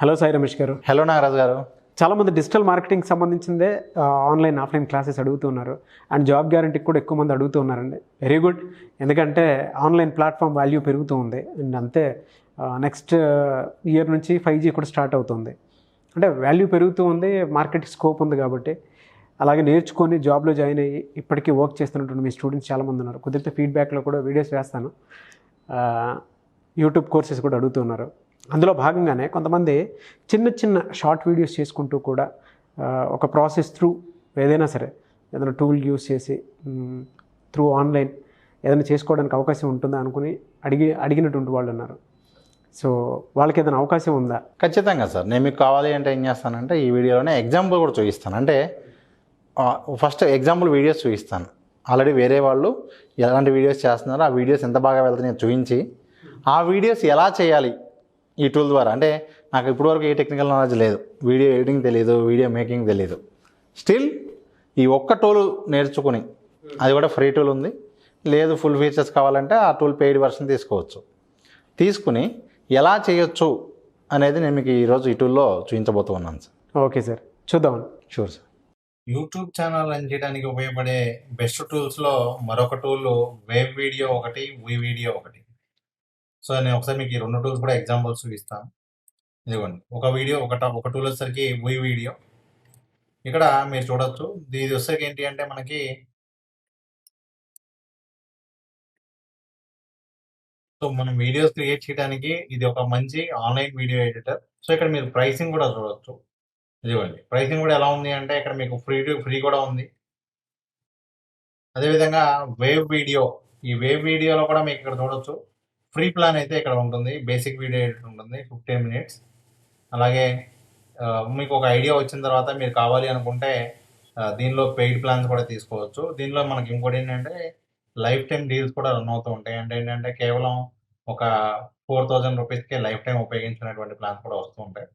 Hello Sai Ramesh గారు. Hello Nagaraju గారు. చాలామంది డిజిటల్ మార్కెటింగ్కి సంబంధించిందే ఆన్లైన్, ఆఫ్లైన్ క్లాసెస్ అడుగుతున్నారు. అండ్ జాబ్ గ్యారంటీకి కూడా ఎక్కువ మంది అడుగుతున్నారండి. Very good. ఎందుకంటే ఆన్లైన్ ప్లాట్ఫామ్ వాల్యూ పెరుగుతూ ఉంది. అండ్ అంతే నెక్స్ట్ ఇయర్ నుంచి 5G కూడా స్టార్ట్ అవుతుంది. అంటే వాల్యూ పెరుగుతూ ఉంది, మార్కెట్ స్కోప్ ఉంది కాబట్టి అలాగే నేర్చుకొని జాబ్లో జాయిన్ అయ్యి ఇప్పటికీ వర్క్ చేస్తున్నటువంటి మీ స్టూడెంట్స్ చాలామంది ఉన్నారు. కుదిరితే ఫీడ్బ్యాక్లో కూడా వీడియోస్ వేస్తాను. యూట్యూబ్ కోర్సెస్ కూడా అడుగుతున్నారు. అందులో భాగంగానే కొంతమంది చిన్న చిన్న షార్ట్ వీడియోస్ చేసుకుంటూ కూడా ఒక ప్రాసెస్ త్రూ ఏదైనా సరే ఏదైనా టూల్ యూస్ చేసి త్రూ ఆన్లైన్ ఏదైనా చేసుకోవడానికి అవకాశం ఉంటుందా అనుకుని అడిగినటువంటి వాళ్ళు ఉన్నారు. సో వాళ్ళకి ఏదైనా అవకాశం ఉందా? ఖచ్చితంగా సార్. నేను మీకు కావాలి అంటే ఏం చేస్తానంటే ఈ వీడియోలోనే ఎగ్జాంపుల్ కూడా చూపిస్తాను. అంటే ఫస్ట్ ఎగ్జాంపుల్ వీడియోస్ చూపిస్తాను. ఆల్రెడీ వేరే వాళ్ళు ఎలాంటి వీడియోస్ చేస్తున్నారో ఆ వీడియోస్ ఎంత బాగా వెళ్తున్నాయో చూపించి ఆ వీడియోస్ ఎలా చేయాలి ఈ టూల్ ద్వారా. అంటే నాకు ఇప్పటివరకు ఏ టెక్నికల్ నాలెడ్జ్ లేదు, వీడియో ఎడిటింగ్ తెలియదు, వీడియో మేకింగ్ తెలియదు. స్టిల్ ఈ ఒక్క టూల్ నేర్చుకుని, అది కూడా ఫ్రీ టూల్ ఉంది, లేదు ఫుల్ ఫీచర్స్ కావాలంటే ఆ టూల్ పెయిడ్ వర్షన్ తీసుకోవచ్చు. తీసుకుని ఎలా చేయొచ్చు అనేది నేను మీకు ఈరోజు ఈ టూల్లో చూపించబోతూ ఉన్నాను సార్. ఓకే సార్, చూద్దాం. Sure sir. YouTube channel run చేయడానికి ఉపయోగపడే బెస్ట్ టూల్స్లో మరొక టూల్ వేవ్ వీడియో ఒకటి, వీడియో ఒకటి. సో నేను ఒకసారి మీకు ఈ రెండు టూల్స్ కూడా ఎగ్జాంపుల్స్ చూపిస్తాను. ఇదిగోండి, ఒక టూల్ వచ్చేసరికి వీడియో. ఇక్కడ మీరు చూడొచ్చు, ఇది వచ్చేసరికి ఏంటి అంటే మనకి సో మనం వీడియోస్ క్రియేట్ చేయడానికి ఇది ఒక మంచి ఆన్లైన్ వీడియో ఎడిటర్. సో ఇక్కడ మీరు ప్రైసింగ్ కూడా చూడవచ్చు. ఇదిగోండి, ప్రైసింగ్ కూడా ఎలా ఉంది అంటే ఇక్కడ మీకు ఫ్రీ కూడా ఉంది. అదేవిధంగా ఈ వేవ్ వీడియోలో కూడా మీకు ఇక్కడ చూడొచ్చు, ఫ్రీ ప్లాన్ అయితే ఇక్కడ ఉంటుంది. బేసిక్ వీడియో ఎడిటర్ ఉంటుంది 15 minutes. అలాగే మీకు ఒక ఐడియా వచ్చిన తర్వాత మీరు కావాలి అనుకుంటే దీనిలో పెయిడ్ ప్లాన్స్ కూడా తీసుకోవచ్చు. దీనిలో మనకి ఇంకోటి ఏంటంటే లైఫ్ టైం డీల్స్ కూడా రన్ అవుతూ ఉంటాయి. అంటే ఏంటంటే కేవలం ఒక 4000 రూపీస్కే లైఫ్ టైం ఉపయోగించినటువంటి ప్లాన్స్ కూడా వస్తూ ఉంటాయి.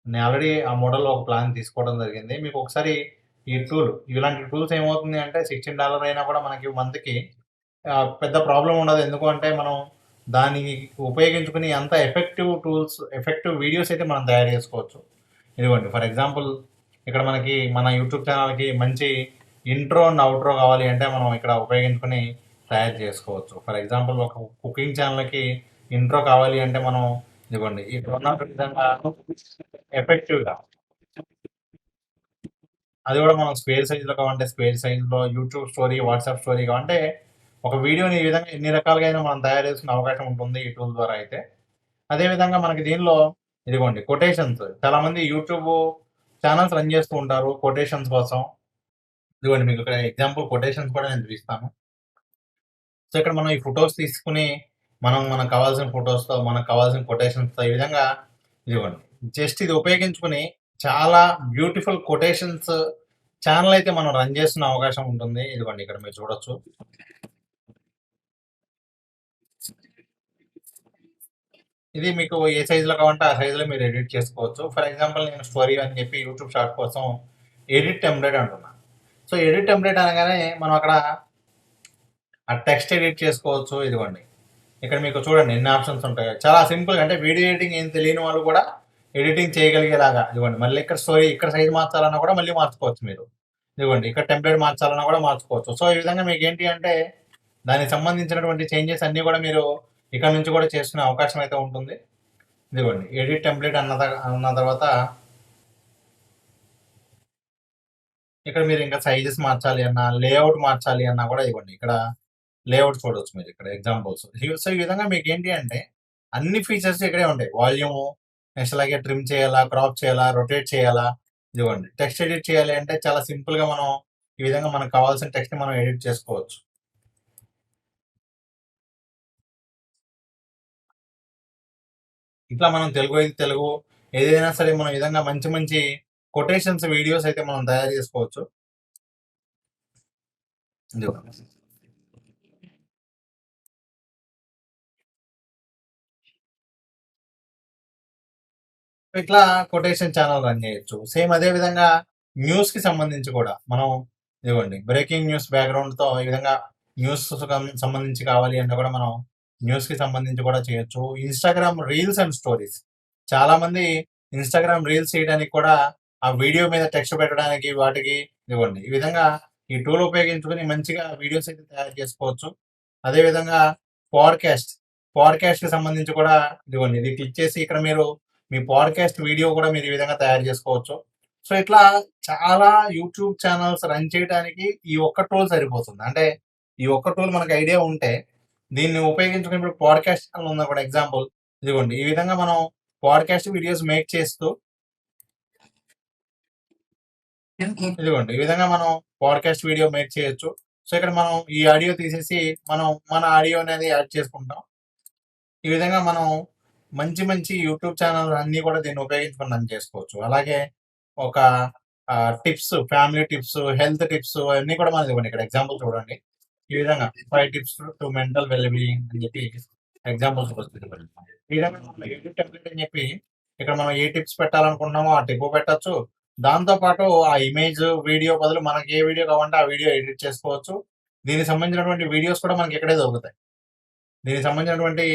నేను ఆల్రెడీ ఆ మోడల్లో ఒక ప్లాన్ తీసుకోవడం జరిగింది. మీకు ఒకసారి ఇలాంటి టూల్స్ ఏమవుతుంది అంటే $16 అయినా కూడా మనకి మంత్కి పెద్ద ప్రాబ్లం ఉండదు. ఎందుకు అంటే మనం దాన్ని ఉపయోగించుకుని అంత ఎఫెక్టివ్ వీడియోస్ అయితే మనం తయారు చేసుకోవచ్చు. ఇదిగోండి, ఫర్ ఎగ్జాంపుల్ ఇక్కడ మనకి మన యూట్యూబ్ ఛానల్కి మంచి ఇంట్రో అండ్ అవుట్రో కావాలి అంటే మనం ఇక్కడ ఉపయోగించుకుని తయారు చేసుకోవచ్చు. ఫర్ ఎగ్జాంపుల్ ఒక కుకింగ్ ఛానల్కి ఇంట్రో కావాలి అంటే మనం ఇదిగోండి ఇక్కడ ఉన్న విధంగా ఎఫెక్టివ్గా, అది కూడా మనం స్క్వేర్ సైజులో కావాలంటే స్క్వేర్ సైజులో, యూట్యూబ్ స్టోరీ, వాట్సాప్ స్టోరీ కావాలంటే ఒక వీడియోని ఈ విధంగా ఎన్ని రకాలుగా అయినా మనం తయారు చేసుకునే అవకాశం ఉంటుంది ఈ టూల్ ద్వారా అయితే. అదేవిధంగా మనకి దీనిలో ఇదిగోండి కొటేషన్స్. చాలామంది యూట్యూబ్ ఛానల్స్ రన్ చేస్తూ ఉంటారు కొటేషన్స్ కోసం. ఇదిగోండి మీకు ఇక్కడ ఎగ్జాంపుల్ కొటేషన్స్ కూడా నేను చూపిస్తాను. సో ఇక్కడ మనం ఈ ఫొటోస్ తీసుకుని మనకు కావాల్సిన ఫొటోస్తో, మనకు కావాల్సిన కొటేషన్స్తో ఈ విధంగా ఇదిగోండి జస్ట్ ఇది ఉపయోగించుకుని చాలా బ్యూటిఫుల్ కొటేషన్స్ ఛానల్ అయితే మనం రన్ చేస్తున్న అవకాశం ఉంటుంది. ఇదిగోండి ఇక్కడ మీరు చూడొచ్చు. ఇది మీకు ఏ సైజులో కావాలంటే ఆ సైజులో మీరు ఎడిట్ చేసుకోవచ్చు. ఫర్ ఎగ్జాంపుల్ నేను స్టోరీ అని చెప్పి యూట్యూబ్ షార్ట్ కోసం ఎడిట్ టెంప్లెట్ అంటున్నాను. సో ఎడిట్ టెంప్లెట్ అనగానే మనం అక్కడ ఆ టెక్స్ట్ ఎడిట్ చేసుకోవచ్చు. ఇదిగోండి ఇక్కడ మీకు చూడండి ఎన్ని ఆప్షన్స్ ఉంటాయి. చాలా సింపుల్గా, అంటే వీడియో ఎడిటింగ్ ఏం తెలియని వాళ్ళు కూడా ఎడిటింగ్ చేయగలిగేలాగా. ఇదిగోండి మళ్ళీ ఇక్కడ స్టోరీ, ఇక్కడ సైజ్ మార్చాలన్నా కూడా మళ్ళీ మార్చుకోవచ్చు మీరు. ఇదిగోండి ఇక్కడ టెంప్లెట్ మార్చాలన్నా కూడా మార్చుకోవచ్చు. సో ఈ విధంగా మీకు ఏంటి అంటే దానికి సంబంధించినటువంటి చేంజెస్ అన్నీ కూడా మీరు ఇక్కడ నుంచి కూడా చేసుకునే అవకాశం అయితే ఉంటుంది. ఇదిగోండి ఎడిట్ టెంప్లెట్ అన్న తర్వాత ఇక్కడ మీరు ఇంకా సైజెస్ మార్చాలి అన్నా, లేఅవుట్ మార్చాలి అన్నా కూడా ఇవ్వండి ఇక్కడ లేఅవుట్ చూడవచ్చు మీరు ఇక్కడ ఎగ్జాంపుల్స్. సో ఈ విధంగా మీకు ఏంటి అంటే అన్ని ఫీచర్స్ ఇక్కడే ఉంటాయి. వాల్యూము, నెక్స్ట్ అలాగే ట్రిమ్ చేయాలా, క్రాప్ చేయాలా, రొటేట్ చేయాలా. ఇదిగోండి టెక్స్ట్ ఎడిట్ చేయాలి అంటే చాలా సింపుల్గా మనం ఈ విధంగా మనకు కావాల్సిన టెక్స్ట్ని మనం ఎడిట్ చేసుకోవచ్చు. ఇట్లా మనం తెలుగు ఏదైనా సరే మనం ఈ విధంగా మంచి మంచి కొటేషన్స్ వీడియోస్ అయితే మనం తయారు చేసుకోవచ్చు. ఇట్లా కొటేషన్ ఛానల్ రన్ చేయొచ్చు. సేమ్ అదే విధంగా న్యూస్ కి సంబంధించి కూడా మనం ఇదిగోండి బ్రేకింగ్ న్యూస్ బ్యాక్గ్రౌండ్ తో ఈ విధంగా న్యూస్ సంబంధించి కావాలి అంటే కూడా మనం న్యూస్ కి సంబంధించి కూడా చేయొచ్చు. ఇన్స్టాగ్రామ్ రీల్స్ అండ్ స్టోరీస్, చాలా మంది ఇన్స్టాగ్రామ్ రీల్స్ చేయడానికి కూడా ఆ వీడియో మీద టెక్స్ట్ పెట్టడానికి వాటికి ఇవ్వండి. ఈ విధంగా ఈ టూల్ ఉపయోగించుకొని మంచిగా వీడియోస్ అయితే తయారు చేసుకోవచ్చు. అదేవిధంగా పాడ్కాస్ట్ పాడ్కాస్ట్కి సంబంధించి కూడా ఇదిగోండి, ఇది క్లిక్ చేసి ఇక్కడ మీరు మీ పాడ్కాస్ట్ వీడియో కూడా మీరు ఈ విధంగా తయారు చేసుకోవచ్చు. సో ఇట్లా చాలా యూట్యూబ్ ఛానల్స్ రన్ చేయడానికి ఈ ఒక్క టూల్ సరిపోతుంది. అంటే ఈ ఒక్క టూల్ మనకు ఐడియా ఉంటే దీన్ని ఉపయోగించుకుని ఇప్పుడు పాడ్కాస్ట్ ఛానల్ ఉందా కూడా ఎగ్జాంపుల్, ఇదిగోండి ఈ విధంగా మనం పాడ్కాస్ట్ వీడియోస్ మేక్ చేస్తూ ఇదిగోండి ఈ విధంగా మనం పాడ్కాస్ట్ వీడియో మేక్ చేయొచ్చు. సో ఇక్కడ మనం ఈ ఆడియో తీసేసి మనం మన ఆడియో అనేది యాడ్ చేసుకుంటాం. ఈ విధంగా మనం మంచి మంచి యూట్యూబ్ ఛానల్ అన్నీ కూడా దీన్ని ఉపయోగించుకొని రన్ చేసుకోవచ్చు. అలాగే ఒక tips, family tips, health tips అన్నీ కూడా మనకి ఇవ్వండి. ఇక్కడ ఎగ్జాంపుల్ చూడండి. ఈ విధంగా 5 tips to mental well being అని చెప్పి ఎగ్జాంపుల్స్ వస్తుంది. ఈ విధంగా మనం ఎడిట్ టెంప్లెట్ అని చెప్పి ఇక్కడ మనం ఏ టిప్స్ పెట్టాలనుకుంటున్నామో ఆ టిప్ పెట్టచ్చు. దాంతో పాటు ఆ ఇమేజ్ వీడియో బదులు మనకి ఏ వీడియో కావాలంటే ఆ వీడియో ఎడిట్ చేసుకోవచ్చు. దీనికి సంబంధించినటువంటి వీడియోస్ కూడా మనకి ఇక్కడే దొరుకుతాయి. దీనికి సంబంధించినటువంటి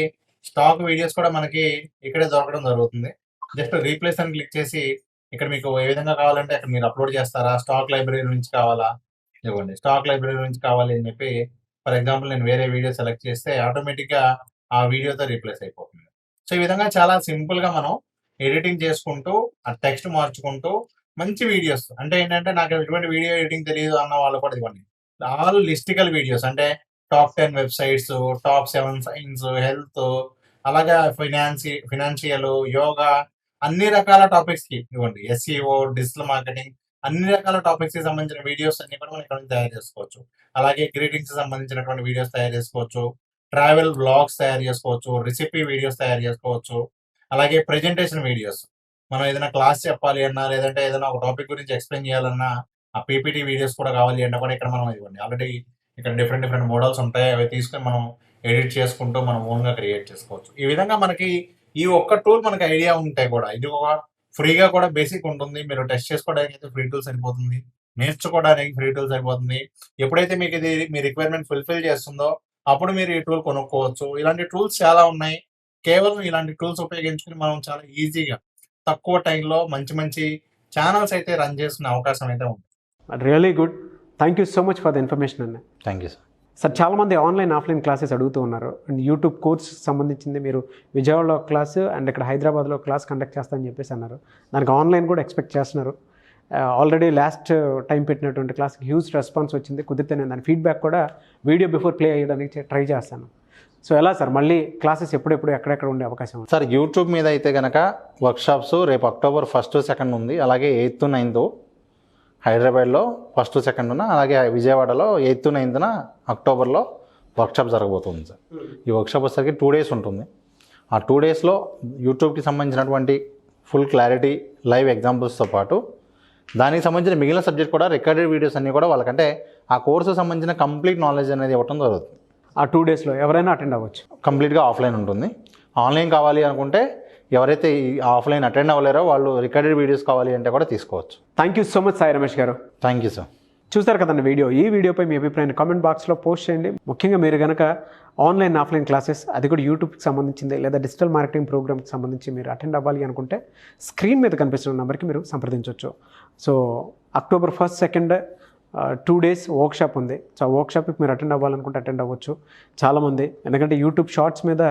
స్టాక్ వీడియోస్ కూడా మనకి ఇక్కడే దొరకడం జరుగుతుంది. జస్ట్ రీప్లేస్ అని క్లిక్ చేసి ఇక్కడ మీకు ఏ విధంగా కావాలంటే అక్కడ మీరు అప్లోడ్ చేస్తారా, స్టాక్ లైబ్రరీ నుంచి కావాలా, ఇవ్వండి స్టాక్ లైబ్రరీ నుంచి కావాలి అని చెప్పి ఫర్ ఎగ్జాంపుల్ నేను వేరే వీడియో సెలెక్ట్ చేస్తే ఆటోమేటిక్గా ఆ వీడియోతో రీప్లేస్ అయిపోతుంది. సో ఈ విధంగా చాలా సింపుల్గా మనం ఎడిటింగ్ చేసుకుంటూ ఆ టెక్స్ట్ మార్చుకుంటూ మంచి వీడియోస్, అంటే ఏంటంటే నాకు ఎటువంటి వీడియో ఎడిటింగ్ తెలియదు అన్న వాళ్ళు కూడా ఇవ్వండి, ఆల్ లిస్టికల్ వీడియోస్, అంటే top 10 websites, top 7 science, health, అలాగా ఫినాన్షియల్, యోగా, అన్ని రకాల టాపిక్స్ కి ఇవ్వండి, ఎస్ఈఓ, డిజిటల్ మార్కెటింగ్, అన్ని రకాల టాపిక్స్ కి సంబంధించిన వీడియోస్ అన్ని కూడా మనం ఇక్కడ నుంచి తయారు చేసుకోవచ్చు. అలాగే గ్రీటింగ్స్ సంబంధించినటువంటి వీడియోస్ తయారు చేసుకోవచ్చు, ట్రావెల్ బ్లాగ్స్ తయారు చేసుకోవచ్చు, రెసిపీ వీడియోస్ తయారు చేసుకోవచ్చు, అలాగే ప్రెజెంటేషన్ వీడియోస్, మనం ఏదైనా క్లాస్ చెప్పాలి అన్నా లేదంటే ఏదైనా ఒక టాపిక్ గురించి ఎక్స్ప్లెయిన్ చేయాలన్నా ఆ పీపీటీ వీడియోస్ కూడా కావాలి అంటే కూడా ఇక్కడ మనం ఇవ్వండి ఆల్రెడీ ఇక్కడ డిఫరెంట్ డిఫరెంట్ మోడల్స్ ఉంటాయి. అవి తీసుకొని మనం ఎడిట్ చేసుకుంటూ మనం ఓన్గా క్రియేట్ చేసుకోవచ్చు. ఈ విధంగా మనకి ఈ ఒక్క టూల్ మనకి ఐడియా ఉంటే కూడా ఇది ఒక ఫ్రీగా కూడా బేసిక్ ఉంటుంది. మీరు టెస్ట్ చేసుకోవడానికి అయితే ఫ్రీ టూల్ సరిపోతుంది, నేర్చుకోవడానికి ఫ్రీ టూల్ సరిపోతుంది. ఎప్పుడైతే మీకు ఇది మీ రిక్వైర్మెంట్ ఫుల్ఫిల్ చేస్తుందో అప్పుడు మీరు ఈ టూల్ కొనుక్కోవచ్చు. ఇలాంటి టూల్స్ చాలా ఉన్నాయి. కేవలం ఇలాంటి టూల్స్ ఉపయోగించుకుని మనం చాలా ఈజీగా తక్కువ టైంలో మంచి మంచి ఛానల్స్ అయితే రన్ చేసుకునే అవకాశం అయితే ఉంది. Really good. Thank you so much for the information అన్న. Thank you sir. సార్ చాలామంది ఆన్లైన్ ఆఫ్లైన్ క్లాసెస్ అడుగుతూ ఉన్నారు. అండ్ యూట్యూబ్ కోర్స్ సంబంధించింది మీరు విజయవాడలో క్లాసు అండ్ ఇక్కడ హైదరాబాద్లో క్లాస్ కండక్ట్ చేస్తానని చెప్పేసి అన్నారు. దానికి ఆన్లైన్ కూడా ఎక్స్పెక్ట్ చేస్తున్నారు. ఆల్రెడీ లాస్ట్ టైం పెట్టినటువంటి క్లాస్కి హ్యూజ్ రెస్పాన్స్ వచ్చింది. కుదిరితే నేను దాని ఫీడ్బ్యాక్ కూడా వీడియో బిఫోర్ ప్లే అయ్యడానికి ట్రై చేస్తాను. సో ఎలా సార్ మళ్ళీ క్లాసెస్ ఎప్పుడెప్పుడు ఎక్కడెక్కడ ఉండే అవకాశం ఉంది? సార్ యూట్యూబ్ మీద అయితే కనుక వర్క్షాప్స్ రేపు అక్టోబర్ 1, 2 ఉంది. అలాగే 8th, 9th హైదరాబాద్లో 1, 2 అలాగే విజయవాడలో 8th, 9th అక్టోబర్లో వర్క్షాప్ జరగబోతుంది సార్. ఈ వర్క్షాప్ వచ్చేసరికి 2 days ఉంటుంది. ఆ 2 daysలో యూట్యూబ్కి సంబంధించినటువంటి ఫుల్ క్లారిటీ లైవ్ ఎగ్జాంపుల్స్తో పాటు దానికి సంబంధించిన మిగిలిన సబ్జెక్ట్ కూడా రికార్డెడ్ వీడియోస్ అన్నీ కూడా వాళ్ళకంటే ఆ కోర్సు సంబంధించిన కంప్లీట్ నాలెడ్జ్ అనేది ఇవ్వడం జరుగుతుంది. ఆ 2 daysలో ఎవరైనా అటెండ్ అవ్వచ్చు. కంప్లీట్గా ఆఫ్లైన్ ఉంటుంది. ఆన్లైన్ కావాలి అనుకుంటే ఎవరైతే ఈ ఆఫ్లైన్ అటెండ్ అవ్వలేరో వాళ్ళు రికార్డెడ్ వీడియోస్ కావాలి అంటే కూడా తీసుకోవచ్చు. Thank you so much Sai Ramesh గారు. Thank you sir. చూసారు కదండి వీడియో. ఈ వీడియోపై మీ అభిప్రాయాన్ని కామెంట్ బాక్స్లో పోస్ట్ చేయండి. ముఖ్యంగా మీరు కనుక ఆన్లైన్ ఆఫ్లైన్ క్లాసెస్ అది కూడా యూట్యూబ్కి సంబంధించింది లేదా డిజిటల్ మార్కెటింగ్ ప్రోగ్రామ్కి సంబంధించి మీరు అటెండ్ అవ్వాలి అనుకుంటే స్క్రీన్ మీద కనిపిస్తున్న నెంబర్కి మీరు సంప్రదించవచ్చు. సో అక్టోబర్ 1, 2 2 days వర్క్షాప్ ఉంది. సో ఆ వర్క్షాప్కి మీరు అటెండ్ అవ్వాలనుకుంటే అటెండ్ అవ్వచ్చు చాలామంది. ఎందుకంటే యూట్యూబ్ షార్ట్స్ మీద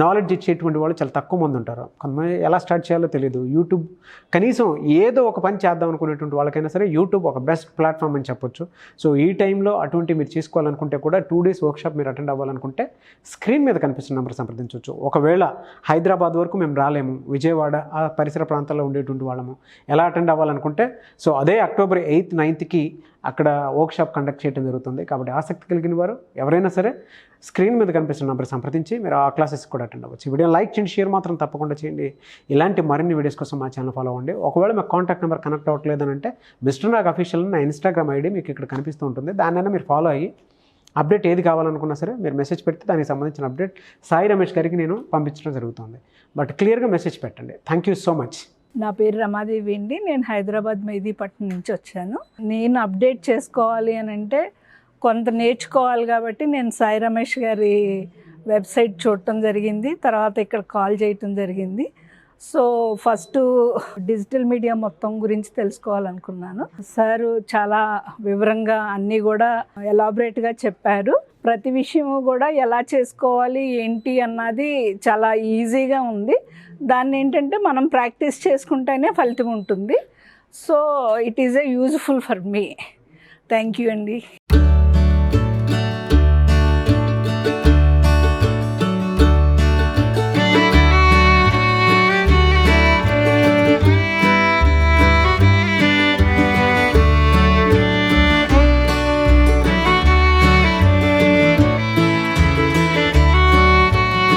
నాలెడ్జ్ ఇచ్చేటువంటి వాళ్ళు చాలా తక్కువ మంది ఉంటారు. కొంతమంది ఎలా స్టార్ట్ చేయాలో తెలియదు. యూట్యూబ్ కనీసం ఏదో ఒక పని చేద్దాం అనుకునేటువంటి వాళ్ళకైనా సరే యూట్యూబ్ ఒక బెస్ట్ ప్లాట్ఫామ్ అని చెప్పొచ్చు. సో ఈ టైంలో అటువంటి మీరు చేసుకోవాలనుకుంటే కూడా 2 days వర్క్షాప్ మీరు అటెండ్ అవ్వాలనుకుంటే స్క్రీన్ మీద కనిపిస్తున్న నెంబర్ సంప్రదించవచ్చు. ఒకవేళ హైదరాబాద్ వరకు మేము రాలేము, విజయవాడ ఆ పరిసర ప్రాంతాల్లో ఉండేటువంటి వాళ్ళము, ఎలా అటెండ్ అవ్వాలనుకుంటే సో అదే అక్టోబర్ 8th, 9th అక్కడ వర్క్షాప్ కండక్ట్ చేయడం జరుగుతుంది. కాబట్టి ఆసక్తి కలిగిన వారు ఎవరైనా సరే స్క్రీన్ మీద కనిపిస్తున్న నెంబర్ సంప్రదించి మీరు ఆ క్లాసెస్ కూడా అటెండ్ అవ్వచ్చు. ఈ వీడియో లైక్ చేయండి, షేర్ మాత్రం తప్పకుండా చేయండి. ఇలాంటి మరిన్ని వీడియోస్ కోసం మా ఛానల్ ఫాలో అవ్వండి. ఒకవేళ మీకు కాంటాక్ట్ నెంబర్ కనెక్ట్ అవ్వట్లేదని అంటే మిస్టర్ నాగ్ అఫీషియల్ నా ఇన్స్టాగ్రామ్ ఐడి మీకు ఇక్కడ కనిపిస్తూ ఉంటుంది. దాన్నైనా మీరు ఫాలో అయ్యి అప్డేట్ ఏది కావాలనుకున్నా సరే మీరు మెసేజ్ పెడితే దానికి సంబంధించిన అప్డేట్ సాయి రమేష్ గారికి నేను పంపించడం జరుగుతుంది. బట్ క్లియర్గా మెసేజ్ పెట్టండి. Thank you so much. నా పేరు రమాదేవి అండి. నేను హైదరాబాద్ మెహదీపట్నం నుంచి వచ్చాను. నేను అప్డేట్ చేసుకోవాలి అని అంటే కొంత నేర్చుకోవాలి కాబట్టి నేను సాయి రమేష్ గారి వెబ్సైట్ చూడటం జరిగింది. తర్వాత ఇక్కడ కాల్ చేయటం జరిగింది. సో ఫస్ట్ డిజిటల్ మీడియా మొత్తం గురించి తెలుసుకోవాలనుకున్నాను. సార్ చాలా వివరంగా అన్నీ కూడా ఎలాబరేట్గా చెప్పారు. ప్రతి విషయము కూడా ఎలా చేసుకోవాలి ఏంటి అన్నది చాలా ఈజీగా ఉంది. దాన్ని ఏంటంటే మనం ప్రాక్టీస్ చేసుకుంటేనే ఫలితం ఉంటుంది. So it is a useful for me. Thank you అండి.